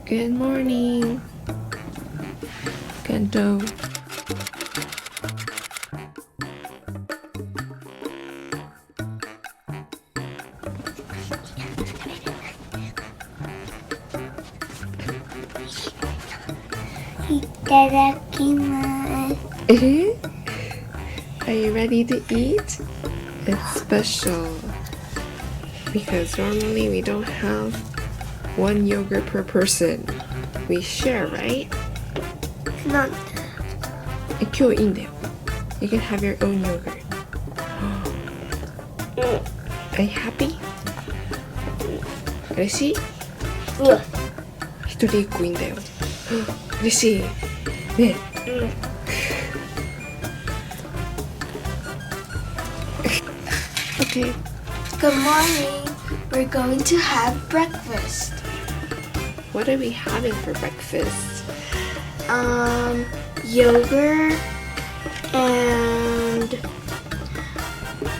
Good morning, Kento. Are you ready to eat? It's special because normally we don't have one yogurt per person. We share, right? なんで今日いいんだよ. You can have your own yogurt. Are you happy? 嬉しい? 一人一個いいんだよ. 嬉しいね. Okay. Good morning. We're going to have breakfast. What are we having for breakfast? Yogurt and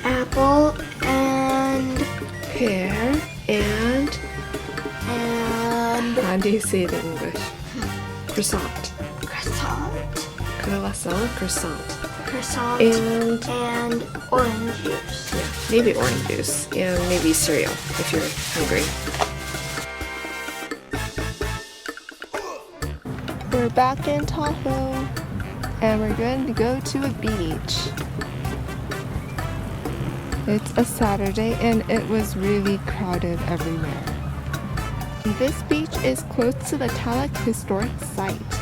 apple and Pear and how do you say it in English? Croissant. Croissant. And orange juice. Yeah, maybe orange juice and maybe cereal if you're hungry. We're back in Tahoe and we're going to go to a beach. It's a Saturday and it was really crowded everywhere. This beach is close to the Tahoe Historic Site.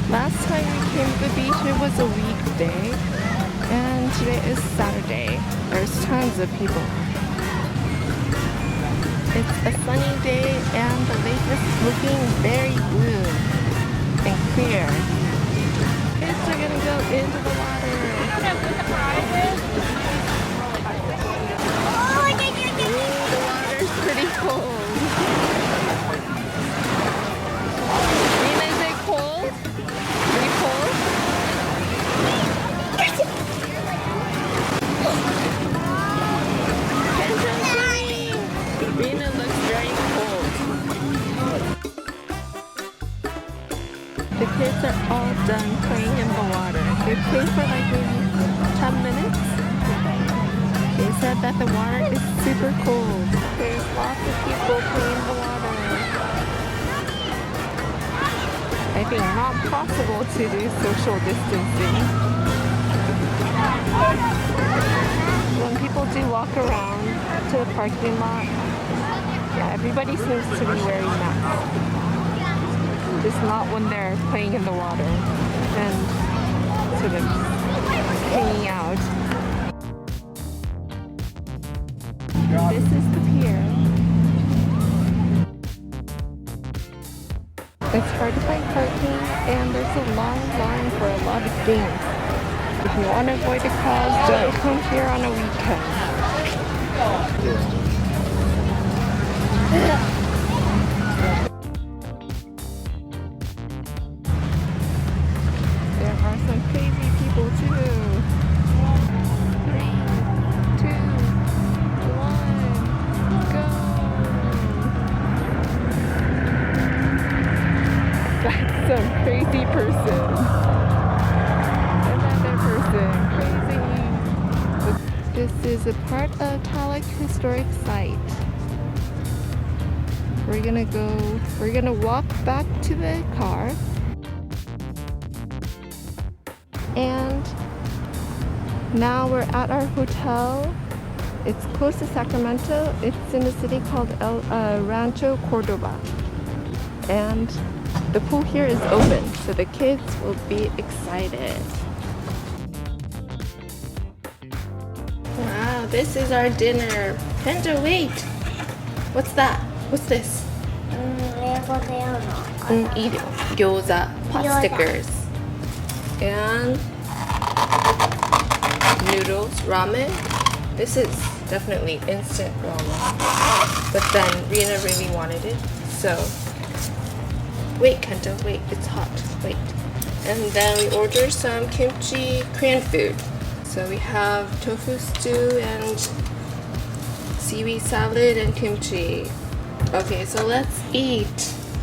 Last time we came to the beach, it was a weekday, and today is Saturday. There's tons of people. It's a sunny day, and the lake is looking very blue and clear. Kids are gonna go into the water. Ooh, the water's pretty cold. Rena, is it cold? Pretty cold? Rena looks very cold. The kids are all done playing in the water. They played for like maybe 10 minutes. They said that the water is super cold. There's lots of people playing in the water. I think not possible to do social distancing. When people do walk around to the parking lot, yeah, everybody seems to be wearing masks. Just not when they're playing in the water and sort of hanging out. This is the pier. It's hard to find parking and there's a long line for a lot of things. If you want to avoid the crowds, don't come here on a weekend. There are some crazy people too. 3, 2, 1, go! That's some crazy person. Another person, crazy. This is a part of Tahoe Historic Site. We're gonna walk back to the car. And now we're at our hotel. It's close to Sacramento. It's in a city called Rancho Cordova. And the pool here is open, so the kids will be excited. Wow, this is our dinner. Penta, wait! What's that? What's this? いいよ。餃子, pot stickers. And noodles, ramen. This is definitely instant ramen. But then Rena really wanted it, so wait, Kento, wait, it's hot. Wait. And then we ordered some kimchi Korean food. So we have tofu stew and seaweed salad and kimchi. Okay, so let's eat.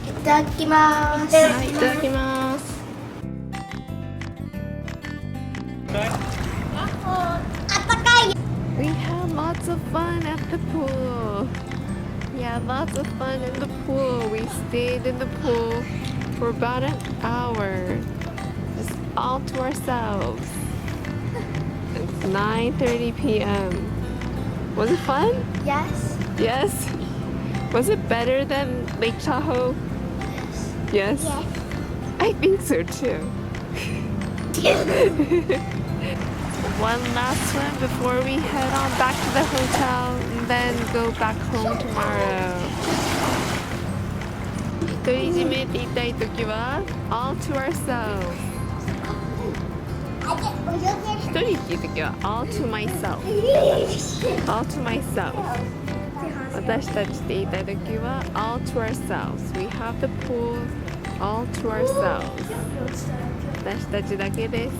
いただきます。はい、いただきます。We had lots of fun at the pool. We had lots of fun in the pool. We stayed in the pool for about an hour, just all to ourselves. It's 9:30 p.m. Was it fun? Yes. Yes. Was it better than Lake Tahoe? Yes. Yes. I think so too. One last swim before we head on back to the hotel and then go back home tomorrow. 独り占めって言いたいときは all to ourselves. 一人っていうときは all to myself. All to myself. 私たちって言いたいときは all to ourselves. We have the pool all to ourselves. 私たちだけです。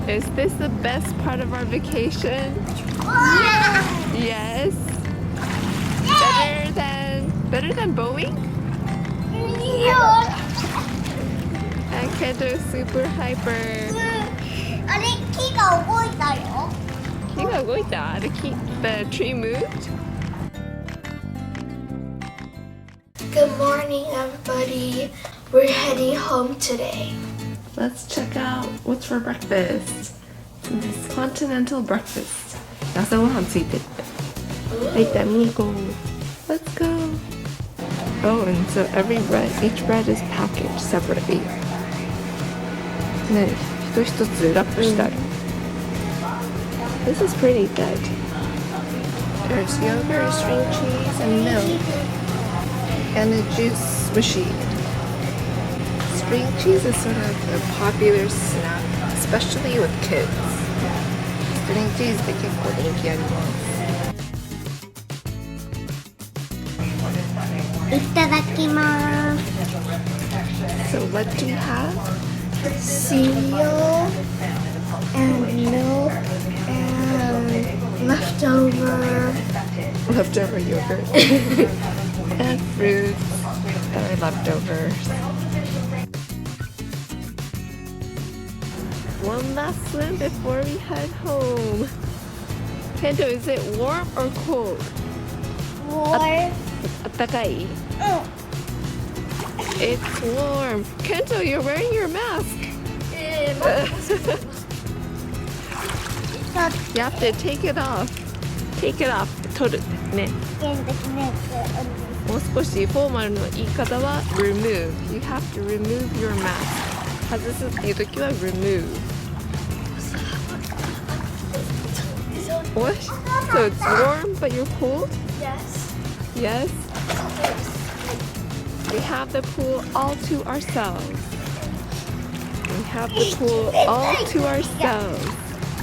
Is this the best part of our vacation? Yes. Better than Boeing? And Kendo is super hyper. あれ、木が動いたよ。木が動いた? The tree moved? Good morning, everybody. We're heading home today. Let's check out what's for breakfast. This continental breakfast. 朝ごはんついてって。はい、じゃあ見に行こう。Let's go. Oh, and so each bread is packaged separately. ね、一つ一つラップしてある。This is pretty good. There's yogurt, string cheese, and milk, and a juice machine. String cheese is sort of a popular snack, especially with kids. String cheese って結構人気あります。いただきます。So what do we have? Cereal and milk and leftover Yogurt and fruits that are leftovers. One last swim before we head home. Kento, is it warm or cold? warm. あったかい? It's warm. Kento, you're wearing your mask. You have to take it off. Take it off. 取るね。もう少しフォーマルの言い方は remove. You have to remove your mask. 外すっていう時は remove. What? So it's warm but you're cold? Yes. Yes. We have the pool all to ourselves. We have the pool all to ourselves.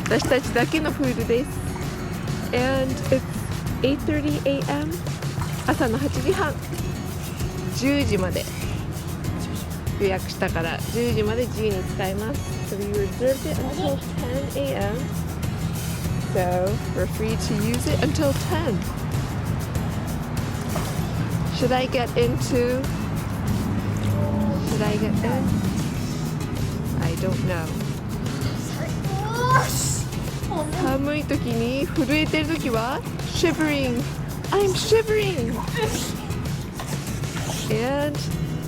私たちだけのプールです。And it's 8:30 a.m. 朝の8時半。10時まで予約したから10時まで自由に使えます。So we reserved it until 10 a.m. So we're free to use it until 10. Should I get in? I don't know. 寒い時に震えてる時は shivering. I'm shivering. And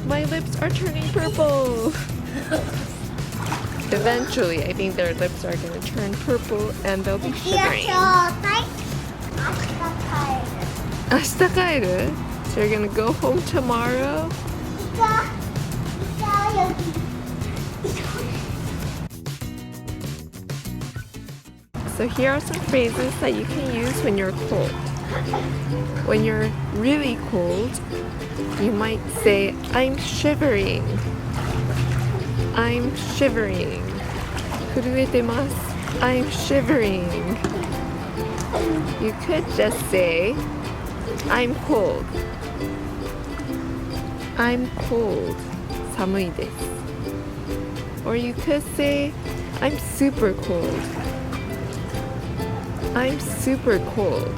my lips are turning purple. Eventually, I think their lips are going to turn purple and they'll be shivering. 明日帰る? So you're going to go home tomorrow? So here are some phrases that you can use when you're cold. When you're really cold, you might say, I'm shivering. I'm shivering. 震えてます. I'm shivering. You could just say, I'm cold. I'm cold. 寒いです. Or you could say, I'm super cold. I'm super cold.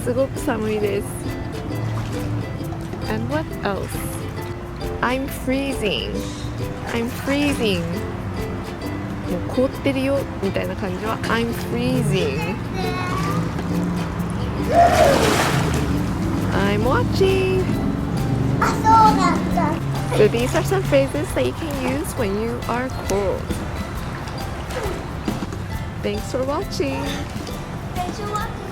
すごく寒いです。And what else? I'm freezing. I'm freezing. もう凍ってるよみたいな感じは I'm freezing. I'm watching. So these are some phrases that you can use when you are cold. Thanks for watching. Thanks for watching.